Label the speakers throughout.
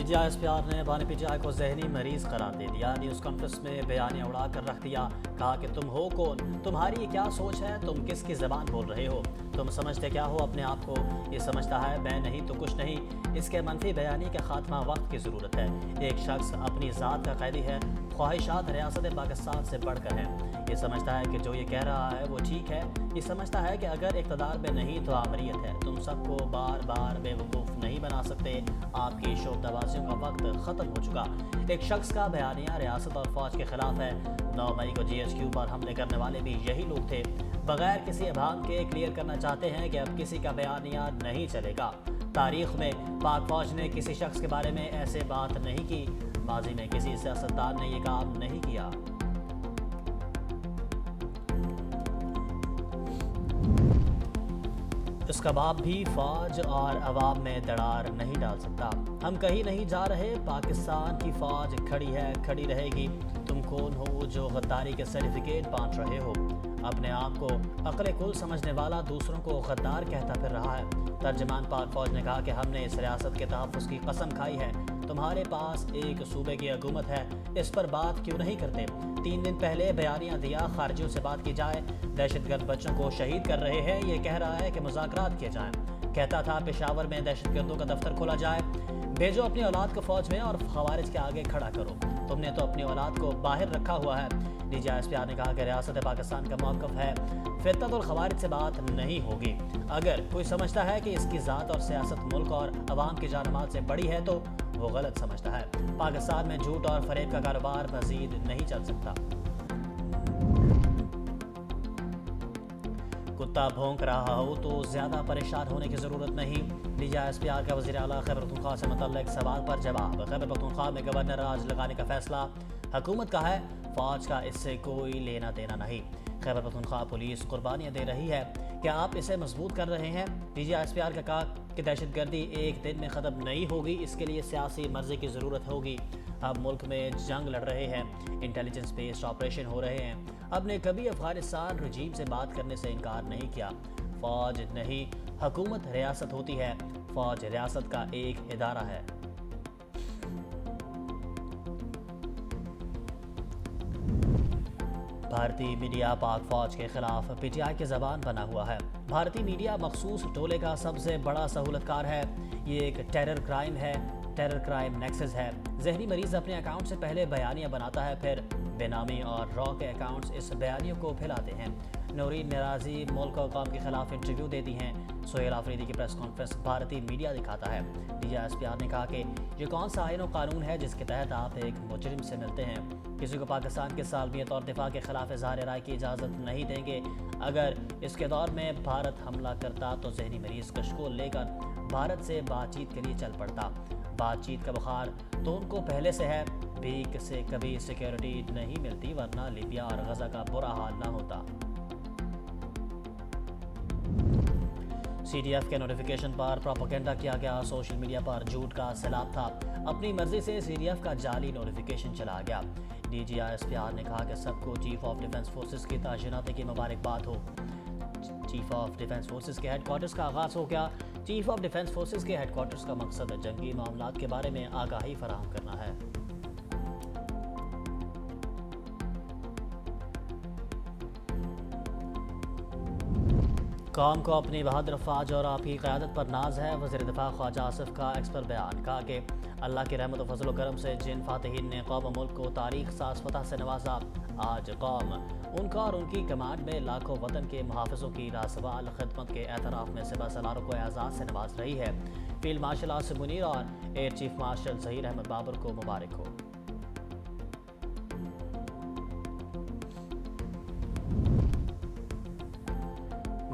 Speaker 1: جی S P R نے بانی P T I کو ذہنی مریض قرار دے دیا۔ نیوز کانفرنس میں بیانیہ اڑا کر رکھ دیا، کہا کہ تم ہو کون، تمہاری یہ کیا سوچ ہے، تم کس کی زبان بول رہے ہو، تم سمجھتے کیا ہو اپنے آپ کو، یہ سمجھتا ہے میں نہیں تو کچھ نہیں۔ اس کے منفی بیانی کے خاتمہ وقت کی ضرورت ہے۔ ایک شخص اپنی ذات کا قیدی ہے، خواہشات ریاست پاکستان سے بڑھ کر ہیں۔ یہ سمجھتا ہے کہ جو یہ کہہ رہا ہے وہ ٹھیک ہے، یہ سمجھتا ہے کہ اگر اقتدار میں نہیں تو آمریت ہے۔ تم سب کو بار بار بے وقوف نہیں بنا سکتے، آپ کی شعبدہ بازیوں کا وقت ختم ہو چکا۔ ایک شخص کا بیانیہ ریاست اور فوج کے خلاف ہے۔ 9 مئی کو جی ایچ کیو پر حملے کرنے والے بھی یہی لوگ تھے۔ بغیر کسی ابہام کے کلیئر کرنا چاہتے ہیں کہ اب کسی کا بیانیہ نہیں چلے گا۔ تاریخ میں پاک فوج نے کسی شخص کے بارے میں ایسے بات نہیں کی، ماضی میں کسی سیاستدان نے یہ کام نہیں کیا۔ اس کا باپ بھی فوج اور عوام میں دراڑ نہیں ڈال سکتا۔ ہم کہیں نہیں جا رہے، پاکستان کی فوج کھڑی ہے، کھڑی رہے گی۔ تم کون ہو جو غداری کے سرٹیفکیٹ بانٹ رہے ہو؟ اپنے آپ کو عقل کل سمجھنے والا دوسروں کو غدار کہتا پھر رہا ہے۔ ترجمان پاک فوج نے کہا کہ ہم نے اس ریاست کے تحفظ کی قسم کھائی ہے۔ تمہارے پاس ایک صوبے کی حکومت ہے، اس پر بات کیوں نہیں کرتے؟ 3 دن پہلے بیانیہ دیا خارجیوں سے بات کی جائے، دہشت گرد بچوں کو شہید کر رہے ہیں، یہ کہہ رہا ہے کہ مذاکرات کیے جائیں۔ کہتا تھا پشاور میں دہشت گردوں کا دفتر کھولا جائے، بھیجو اپنی اولاد کو فوج میں اور خوارج کے آگے کھڑا کرو۔ تم نے تو اپنی اولاد کو باہر رکھا ہوا ہے۔ D G S P R نے کہا کہ ریاست پاکستان کا موقف ہے، فتنت اور خوارج سے بات نہیں ہوگی۔ اگر کوئی سمجھتا ہے کہ اس کی ذات اور سیاست ملک اور عوام کی جان و مال سے بڑی ہے تو وہ غلط سمجھتا ہے۔ پاکستان میں جھوٹ اور فریب کا کاروبار مزید نہیں چل سکتا۔ کتا بھونک رہا ہو تو زیادہ پریشان ہونے کی ضرورت نہیں۔ D G S P R کا وزیر اعلیٰ خیبر پختونخوا سے متعلق سوال پر جواب۔ خیبر پختونخوا میں گورنر راج لگانے کا فیصلہ حکومت کا ہے، فوج کا اس سے کوئی لینا دینا نہیں۔ خیبر پختونخوا پولیس قربانیاں دے رہی ہے، کیا آپ اسے مضبوط کر رہے ہیں؟ D G S P R کا کہا کہ دہشت گردی ایک دن میں ختم نہیں ہوگی، اس کے لیے سیاسی مرضی کی ضرورت ہوگی۔ اب ملک میں جنگ لڑ رہے ہیں، انٹیلیجنس بیسڈ آپریشن ہو رہے ہیں۔ اب نے کبھی افغانستان رجیم سے بات کرنے سے انکار نہیں کیا۔ فوج نہیں، حکومت ریاست ہوتی ہے، فوج ریاست کا ایک ادارہ ہے۔ بھارتی میڈیا پاک فوج کے خلاف پی ٹی آئی کی زبان بنا ہوا ہے۔ بھارتی میڈیا مخصوص ٹولے کا سب سے بڑا سہولت کار ہے، یہ ایک ٹیرر کرائم ہے، ٹیرر کرائم نیکسس ہے۔ ذہنی مریض اپنے اکاؤنٹ سے پہلے بیانیہ بناتا ہے، پھر بے نامی اور را کے اکاؤنٹس اس بیانیوں کو پھیلاتے ہیں۔ نورین نیازی ملک و قوم کے خلاف انٹرویو دیتی ہیں، سہیل آفریدی کی پریس کانفرنس بھارتی میڈیا دکھاتا ہے۔ D G S P R نے کہا کہ یہ کون سا آئین و قانون ہے جس کے تحت آپ ایک مجرم سے ملتے ہیں؟ کسی کو پاکستان کی سالمیت اور دفاع کے خلاف اظہار رائے کی اجازت نہیں دیں گے۔ اگر اس کے دور میں بھارت حملہ کرتا تو ذہنی مریض کشکول لے کر بھارت سے بات چیت کے لیے چل پڑتا۔ بات چیت کا بخار تو ان کو پہلے سے ہے، بھیک سے کبھی سیکیورٹی نہیں ملتی، ورنہ لیبیا اور غزہ کا برا حال نہ ہوتا۔ سی ڈی ایف کے نوٹیفیکیشن پر پروپیگنڈا کیا گیا، سوشل میڈیا پر جھوٹ کا سیلاب تھا، اپنی مرضی سے سی ڈی ایف کا جعلی نوٹیفیکیشن چلا گیا۔ D G S P R نے کہا کہ سب کو چیف آف ڈیفنس فورسز کی تعیناتی کی مبارکباد ہو۔ چیف آف ڈیفنس فورسز کے ہیڈ کوارٹرز کا آغاز ہو گیا۔ چیف آف ڈیفنس فورسز کے ہیڈ کوارٹرز کا مقصد جنگی معاملات کے بارے میں آگاہی فراہم کرنا ہے۔ قوم کو اپنی بہادر فوج اور آپ کی قیادت پر ناز ہے، وزیر دفاع خواجہ آصف کا ایکس پر بیان۔ کہا کہ اللہ کی رحمت و فضل و کرم سے جن فاتحین نے قوم و ملک کو تاریخ ساز فتح سے نوازا، آج قوم ان کا اور ان کی کمانڈ میں لاکھوں وطن کے محافظوں کی لاسوال خدمت کے اعتراف میں سپہ سالاروں کو اعزاز سے نواز رہی ہے۔ فیلڈ مارشل آصف منیر اور air chief marshal Zaheer Ahmed Babar کو مبارک ہو۔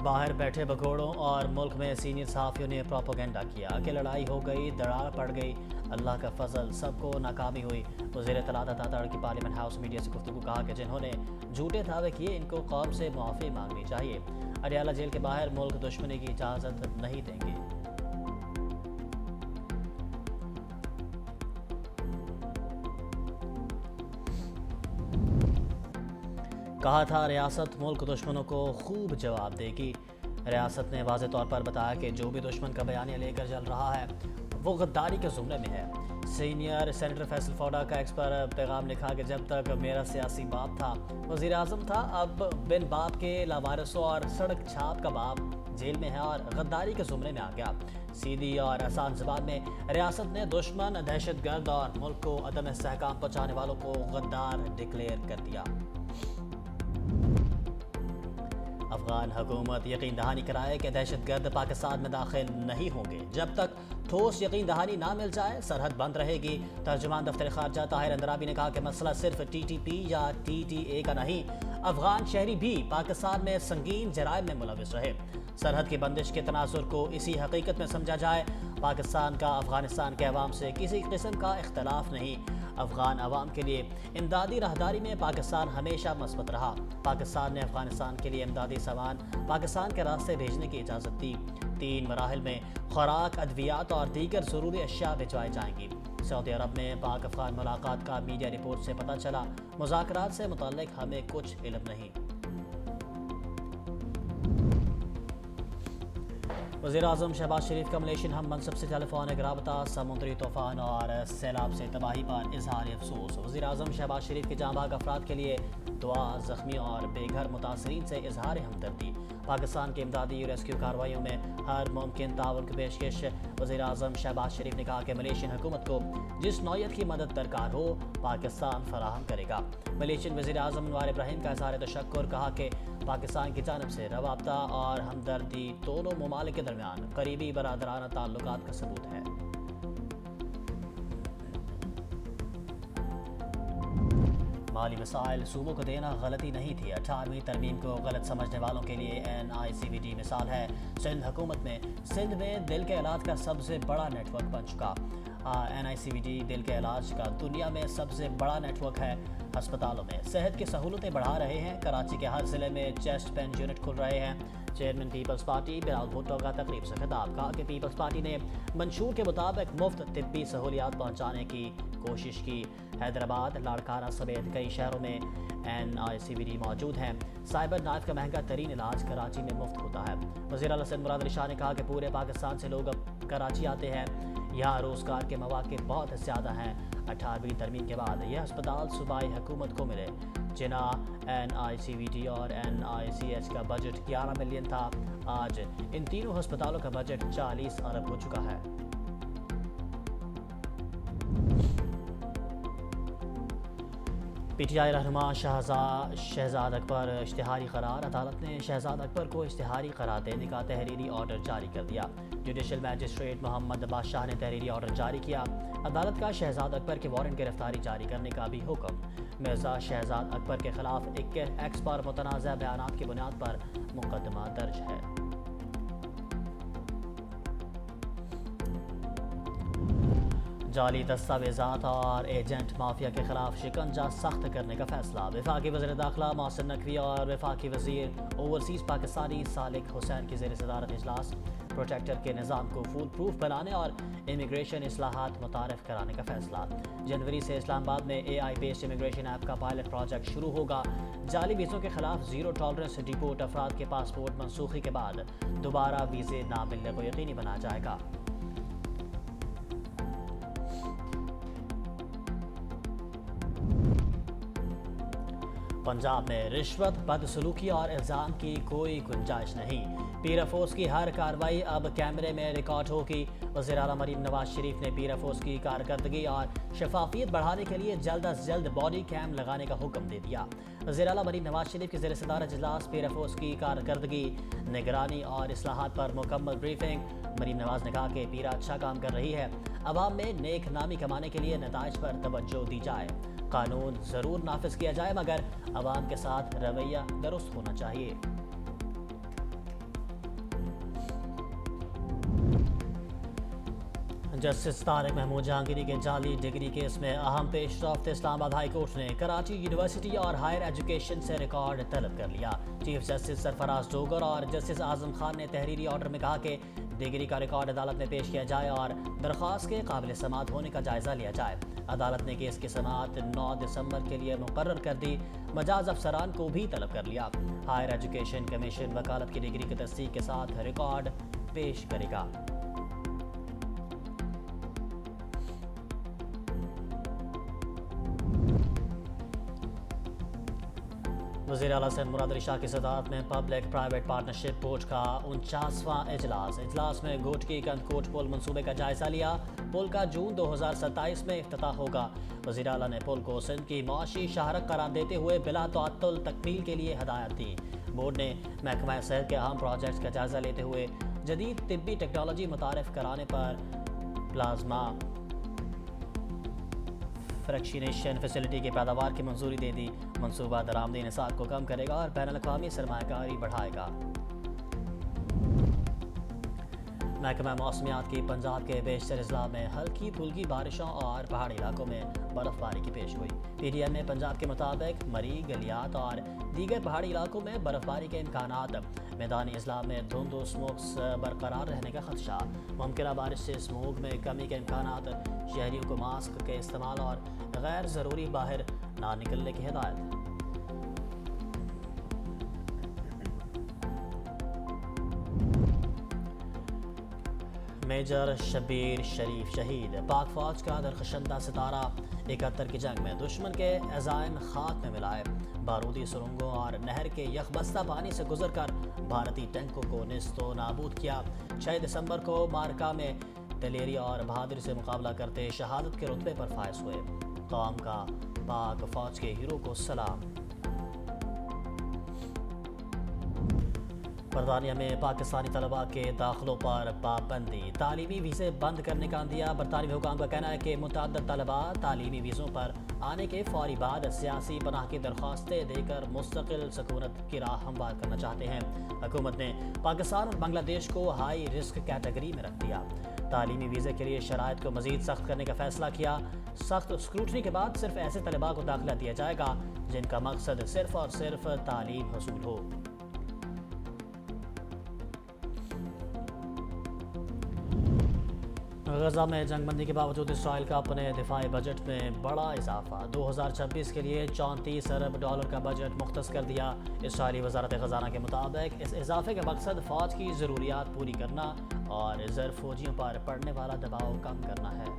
Speaker 1: باہر بیٹھے بگوڑوں اور ملک میں سینئر صحافیوں نے پروپیگنڈا کیا کہ لڑائی ہو گئی، دراڑ پڑ گئی، اللہ کا فضل، سب کو ناکامی ہوئی۔ وزیر اطلاعات عطا تڑ کی پارلیمنٹ ہاؤس میڈیا سے گفتگو، کہا کہ جنہوں نے جھوٹے دعوے کیے ان کو قوم سے معافی مانگنی چاہیے۔ اڈیالہ جیل کے باہر ملک دشمنی کی اجازت نہیں دیں گے۔ کہا تھا ریاست ملک دشمنوں کو خوب جواب دے گی۔ ریاست نے واضح طور پر بتایا کہ جو بھی دشمن کا بیانیہ لے کر چل رہا ہے وہ غداری کے زمرے میں ہے۔ سینئر سینیٹر فیصل فوڈا کا ایکس پر پیغام لکھا کہ جب تک میرا سیاسی باپ تھا، وزیر اعظم تھا، اب بن باپ کے لاوارثوں اور سڑک چھاپ کا باپ جیل میں ہے اور غداری کے زمرے میں آ گیا۔ سیدھی اور آسان زبان میں ریاست نے دشمن، دہشت گرد اور ملک کو عدم استحکام پہنچانے والوں کو غدار ڈکلیئر کر دیا۔ افغان حکومت یقین دہانی کرائے کہ دہشت گرد پاکستان میں داخل نہیں ہوں گے۔ جب تک ٹھوس یقین دہانی نہ مل جائے سرحد بند رہے گی۔ ترجمان دفتر خارجہ طاہر اندرابی نے کہا کہ مسئلہ صرف ٹی ٹی پی یا ٹی ٹی اے کا نہیں، افغان شہری بھی پاکستان میں سنگین جرائم میں ملوث رہے۔ سرحد کی بندش کے تناظر کو اسی حقیقت میں سمجھا جائے، پاکستان کا افغانستان کے عوام سے کسی قسم کا اختلاف نہیں۔ افغان عوام کے لیے امدادی راہداری میں پاکستان ہمیشہ مثبت رہا۔ پاکستان نے افغانستان کے لیے امدادی سامان پاکستان کے راستے بھیجنے کی اجازت دی۔ 3 مراحل میں خوراک، ادویات اور دیگر ضروری اشیاء بھجوائی جائیں گی۔ سعودی عرب میں پاک افغان ملاقات کا میڈیا رپورٹ سے پتہ چلا، مذاکرات سے متعلق ہمیں کچھ علم نہیں۔ وزیر اعظم شہباز شریف کا ملیشین ہم منصب سے ٹیلی فونک رابطہ، سمندری طوفان اور سیلاب سے تباہی پر اظہار افسوس۔ وزیر اعظم شہباز شریف کے جاں بحق افراد کے لیے دعا، زخمیوں اور بے گھر متاثرین سے اظہار ہمدردی۔ پاکستان کی امدادی ریسکیو کارروائیوں میں ہر ممکن تعاون کی پیشکش۔ وزیر اعظم شہباز شریف نے کہا کہ ملیشین حکومت کو جس نوعیت کی مدد درکار ہو پاکستان فراہم کرے گا۔ ملیشین وزیر اعظم انوار ابراہیم کا اظہار تشکر، کہا کہ پاکستان کی جانب سے روابط اور ہمدردی دونوں ممالک کے درمیان قریبی برادرانہ تعلقات کا ثبوت ہے۔ مالی مسائل صوبوں کو دینا غلطی نہیں تھی، 18ویں ترمیم کو غلط سمجھنے والوں کے لیے NICVD مثال ہے۔ سندھ حکومت میں سندھ میں دل کے علاج کا سب سے بڑا نیٹ ورک بن چکا۔ NICVD دل کے علاج کا دنیا میں سب سے بڑا نیٹ ورک ہے۔ ہسپتالوں میں صحت کی سہولتیں بڑھا رہے ہیں۔ کراچی کے ہر ضلع میں چیسٹ پین یونٹ کھل رہے ہیں۔ چیئرمین پیپلز پارٹی بلال بھٹو کا تقریب سے خطاب، کہا کہ پیپلز پارٹی نے منشور کے مطابق مفت طبی سہولیات پہنچانے کی کوشش کی۔ حیدرآباد، لاڑکانہ سمیت کئی شہروں میں NICVD موجود ہیں۔ سائبر نائف کا مہنگا ترین علاج کراچی میں مفت ہوتا ہے۔ وزیر اعلیٰ سندھ مراد علی شاہ نے کہا کہ پورے پاکستان سے لوگ اب کراچی آتے ہیں، یہاں روزگار کے مواقع بہت زیادہ ہیں۔ 18ویں ترمیم کے بعد یہ ہسپتال صوبائی حکومت کو ملے۔ جناح NICVD اور NICH کا بجٹ 11 ملین تھا، آج ان تینوں ہسپتالوں کا بجٹ 40 ارب ہو چکا ہے۔ PTI رہنما شہزاد اکبر اشتہاری قرار، عدالت نے شہزاد اکبر کو اشتہاری قرار دینے کا تحریری آرڈر جاری کر دیا۔ جوڈیشل میجسٹریٹ محمد بادشاہ نے تحریری آرڈر جاری کیا۔ عدالت کا شہزاد اکبر کے وارنٹ گرفتاری جاری کرنے کا بھی حکم۔ مرزا شہزاد اکبر کے خلاف ایکس پر متنازع بیانات کی بنیاد پر مقدمہ درج ہے۔ جعلی دستاویزات اور ایجنٹ مافیا کے خلاف شکنجہ سخت کرنے کا فیصلہ۔ وفاقی وزیر داخلہ محسن نقوی اور وفاقی وزیر اوورسیز پاکستانی سالک حسین کی زیر صدارت اجلاس۔ پروٹیکٹر کے نظام کو فول پروف بنانے اور امیگریشن اصلاحات متعارف کرانے کا فیصلہ۔ جنوری سے اسلام آباد میں AI بیسڈ امیگریشن ایپ کا پائلٹ پروجیکٹ شروع ہوگا۔ جعلی ویزوں کے خلاف زیرو ٹالرنس ڈیپورٹ افراد کے پاسپورٹ منسوخی کے بعد دوبارہ ویزے نہ ملنے کو یقینی بنایا جائے گا۔ پنجاب میں رشوت، بدسلوکی اور الزام کی کوئی گنجائش نہیں۔ پیر افروز کی ہر کارروائی اب کیمرے میں ریکارڈ ہوگی۔ وزیر اعلیٰ مریم نواز شریف نے پیر افروز کی کارکردگی اور شفافیت بڑھانے کے لیے جلد از جلد باڈی کیم لگانے کا حکم دے دیا۔ وزیر اعلیٰ مریم نواز شریف کی زیر صدارت اجلاس، پیر افروز کی کارکردگی، نگرانی اور اصلاحات پر مکمل بریفنگ۔ مریم نواز نے کہا کہ پیرا اچھا کام کر رہی ہے، عوام میں نیک نامی کمانے کے لیے نتائج پر توجہ دی جائے۔ قانون ضرور نافذ کیا جائے مگر عوام کے ساتھ رویہ درست ہونا چاہیے۔ جسٹس طارق محمود جہانگیری کے جعلی ڈگری کیس میں اہم پیش رفت۔ اسلام آباد ہائی کورٹ نے کراچی یونیورسٹی اور ہائر ایجوکیشن سے ریکارڈ طلب کر لیا۔ چیف جسٹس سرفراز ڈوگر اور جسٹس اعظم خان نے تحریری آرڈر میں کہا کہ ڈگری کا ریکارڈ عدالت میں پیش کیا جائے اور درخواست کے قابل سماعت ہونے کا جائزہ لیا جائے۔ عدالت نے کیس کی سماعت 9 دسمبر کے لیے مقرر کر دی۔ مجاز افسران کو بھی طلب کر لیا۔ ہائر ایجوکیشن کمیشن وکالت کی ڈگری کی تصدیق کے ساتھ ریکارڈ پیش کرے گا۔ وزیر اعلیٰ سندھ مراد علی شاہ کی صدارت میں پبلک پرائیویٹ پارٹنرشپ بورڈ کا 49واں اجلاس میں گوٹکی کندکوٹ پل منصوبے کا جائزہ لیا۔ پل کا جون 2027 میں افتتاح ہوگا۔ وزیر اعلیٰ نے پل کو سندھ کی معاشی شاہراہ قرار دیتے ہوئے بلا تعطل تکمیل کے لیے ہدایت دی۔ بورڈ نے محکمہ صحت کے اہم پروجیکٹس کا جائزہ لیتے ہوئے جدید طبی ٹیکنالوجی متعارف کرانے پر پلازما فریکشنیشن فیسلٹی کی پیداوار کی منظوری دے دی۔ منصوبہ درآمدی نصاب کو کم کرے گا اور بین الاقوامی سرمایہ کاری بڑھائے گا۔ محکمہ موسمیات کی پنجاب کے بیشتر اضلاع میں ہلکی پھلکی بارشوں اور پہاڑی علاقوں میں برف باری کی پیش گوئی۔ پی ڈی ایم نے پنجاب کے مطابق مری، گلیات اور دیگر پہاڑی علاقوں میں برف باری کے امکانات، میدانی اضلاع میں دھند و اسموگز برقرار رہنے کا خدشہ، ممکنہ بارش سے اسموگ میں کمی کے امکانات، شہریوں کو ماسک کے استعمال اور غیر ضروری باہر نہ نکلنے کی ہدایت۔ میجر شبیر شریف شہید، پاک فوج کا درخشندہ ستارہ 71 کی جنگ میں دشمن کے عزائم خاک میں ملائے، بارودی سرنگوں اور نہر کے یخبستہ پانی سے گزر کر بھارتی ٹینکوں کو نیست و نابود کیا۔ 6 دسمبر کو مارکا میں دلیری اور بہادری سے مقابلہ کرتے شہادت کے رتبے پر فائز ہوئے۔ قوم کا پاک فوج کے ہیرو کو سلام۔ برطانیہ میں پاکستانی طلباء کے داخلوں پر پابندی، تعلیمی ویزے بند کرنے کا عندیہ۔ برطانوی حکام کا کہنا ہے کہ متعدد طلباء تعلیمی ویزوں پر آنے کے فوری بعد سیاسی پناہ کی درخواستیں دے کر مستقل سکونت کی راہ ہموار کرنا چاہتے ہیں۔ حکومت نے پاکستان اور بنگلہ دیش کو ہائی رسک کیٹیگری میں رکھ دیا۔ تعلیمی ویزے کے لیے شرائط کو مزید سخت کرنے کا فیصلہ کیا۔ سخت اسکروٹنی کے بعد صرف ایسے طلباء کو داخلہ دیا جائے گا جن کا مقصد صرف اور صرف تعلیم حصول ہو۔ غزہ میں جنگ بندی کے باوجود اسرائیل کا اپنے دفاعی بجٹ میں بڑا اضافہ، 2026 کے لیے $34 ارب کا بجٹ مختص کر دیا۔ اسرائیلی وزارت خزانہ کے مطابق اس اضافے کا مقصد فوج کی ضروریات پوری کرنا اور ریزرو فوجیوں پر پڑنے والا دباؤ کم کرنا ہے۔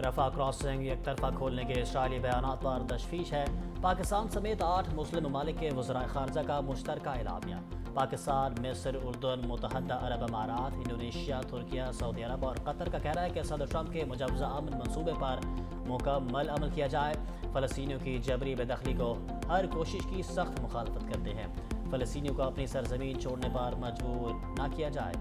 Speaker 1: رفح کراسنگ یک طرفہ کھولنے کے اسرائیلی بیانات پر تشویش ہے۔ پاکستان سمیت 8 مسلم ممالک کے وزرائے خارجہ کا مشترکہ اعلامیہ۔ پاکستان، مصر، اردن، متحدہ عرب امارات، انڈونیشیا، ترکیہ، سعودی عرب اور قطر کا کہنا ہے کہ صدر ٹرمپ کے مجوزہ امن منصوبے پر مکمل عمل کیا جائے۔ فلسطینیوں کی جبری بے دخلی کو ہر کوشش کی سخت مخالفت کرتے ہیں۔ فلسطینیوں کو اپنی سرزمین چھوڑنے پر مجبور نہ کیا جائے۔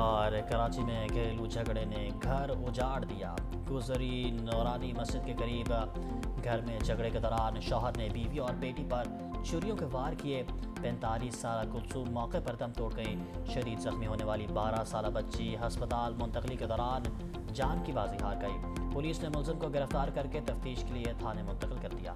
Speaker 1: اور کراچی میں گھریلو جھگڑے نے گھر اجاڑ دیا۔ گزری نورانی مسجد کے قریب گھر میں جھگڑے کے دوران شوہر نے بیوی اور بیٹی پر چھریوں کے وار کیے۔ 45 سالہ کلثوم موقع پر دم توڑ گئیں۔ شدید زخمی ہونے والی 12 سالہ بچی ہسپتال منتقلی کے دوران جان کی بازی ہار گئی۔ پولیس نے ملزم کو گرفتار کر کے تفتیش کے لیے تھانے منتقل کر دیا۔